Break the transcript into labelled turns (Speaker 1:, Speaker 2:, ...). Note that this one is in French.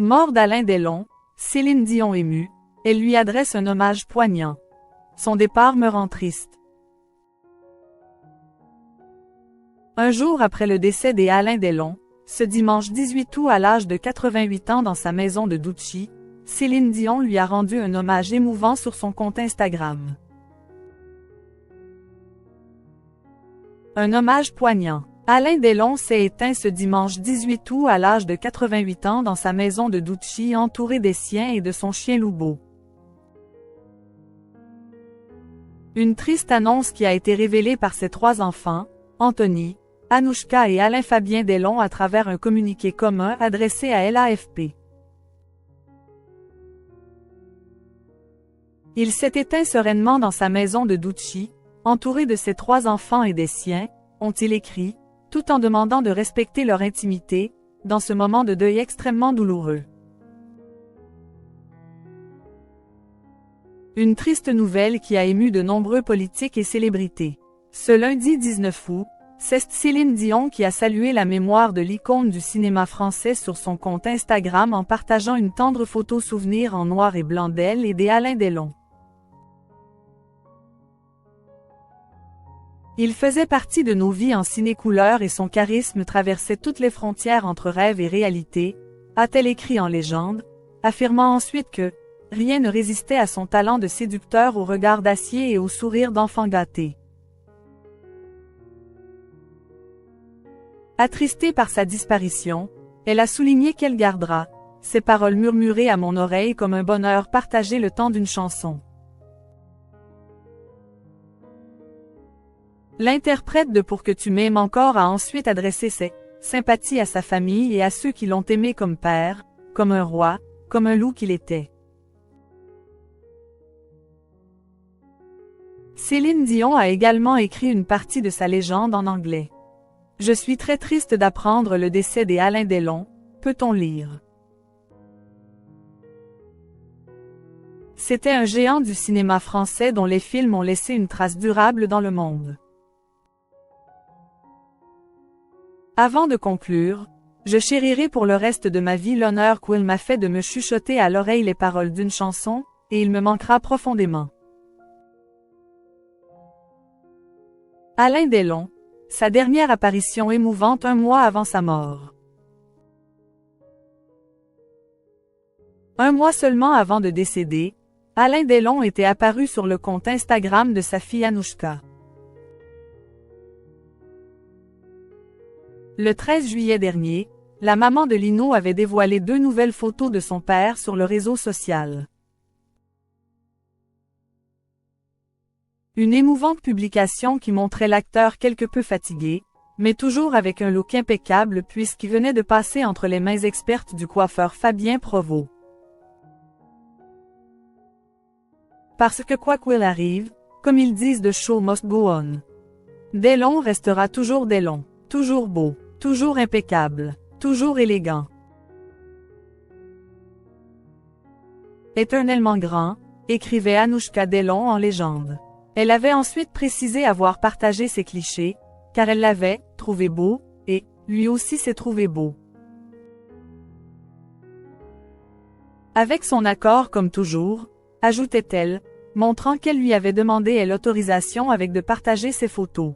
Speaker 1: Mort d'Alain Delon, Céline Dion émue, elle lui adresse un hommage poignant. Son départ me rend triste. Un jour après le décès d'Alain Delon, ce dimanche 18 août à l'âge de 88 ans dans sa maison de Douchy, Céline Dion lui a rendu un hommage émouvant sur son compte Instagram. Un hommage poignant. Alain Delon s'est éteint ce dimanche 18 août à l'âge de 88 ans dans sa maison de Douchy entouré des siens et de son chien Loubo. Une triste annonce qui a été révélée par ses trois enfants, Anthony, Anouchka et Alain Fabien Delon à travers un communiqué commun adressé à l'AFP. Il s'est éteint sereinement dans sa maison de Douchy, entouré de ses trois enfants et des siens, ont-ils écrit, tout en demandant de respecter leur intimité, dans ce moment de deuil extrêmement douloureux. Une triste nouvelle qui a ému de nombreux politiques et célébrités. Ce lundi 19 août, c'est Céline Dion qui a salué la mémoire de l'icône du cinéma français sur son compte Instagram en partageant une tendre photo souvenir en noir et blanc d'elle et d'Alain Delon. Il faisait partie de nos vies en ciné-couleur et son charisme traversait toutes les frontières entre rêve et réalité, a-t-elle écrit en légende, affirmant ensuite que « rien ne résistait à son talent de séducteur au regard d'acier et au sourire d'enfant gâté ». Attristée par sa disparition, elle a souligné qu'elle gardera « ces paroles murmurées à mon oreille comme un bonheur partagé le temps d'une chanson ». L'interprète de Pour que tu m'aimes encore a ensuite adressé ses sympathies à sa famille et à ceux qui l'ont aimé comme père, comme un roi, comme un loup qu'il était. Céline Dion a également écrit une partie de sa légende en anglais. « Je suis très triste d'apprendre le décès d'Alain Delon », peut-on lire. C'était un géant du cinéma français dont les films ont laissé une trace durable dans le monde. Avant de conclure, je chérirai pour le reste de ma vie l'honneur qu'il m'a fait de me chuchoter à l'oreille les paroles d'une chanson, et il me manquera profondément. Alain Delon, sa dernière apparition émouvante un mois avant sa mort. Un mois seulement avant de décéder, Alain Delon était apparu sur le compte Instagram de sa fille Anouchka. Le 13 juillet dernier, la maman de Lino avait dévoilé 2 nouvelles photos de son père sur le réseau social. Une émouvante publication qui montrait l'acteur quelque peu fatigué, mais toujours avec un look impeccable puisqu'il venait de passer entre les mains expertes du coiffeur Fabien Provost. Parce que quoi qu'il arrive, comme ils disent the show must go on. Delon restera toujours Delon, toujours beau. Toujours impeccable, toujours élégant. Éternellement grand, écrivait Anouchka Delon en légende. Elle avait ensuite précisé avoir partagé ces clichés, car elle l'avait trouvé beau, et lui aussi s'est trouvé beau. Avec son accord comme toujours, ajoutait-elle, montrant qu'elle lui avait demandé l'autorisation avec de partager ses photos.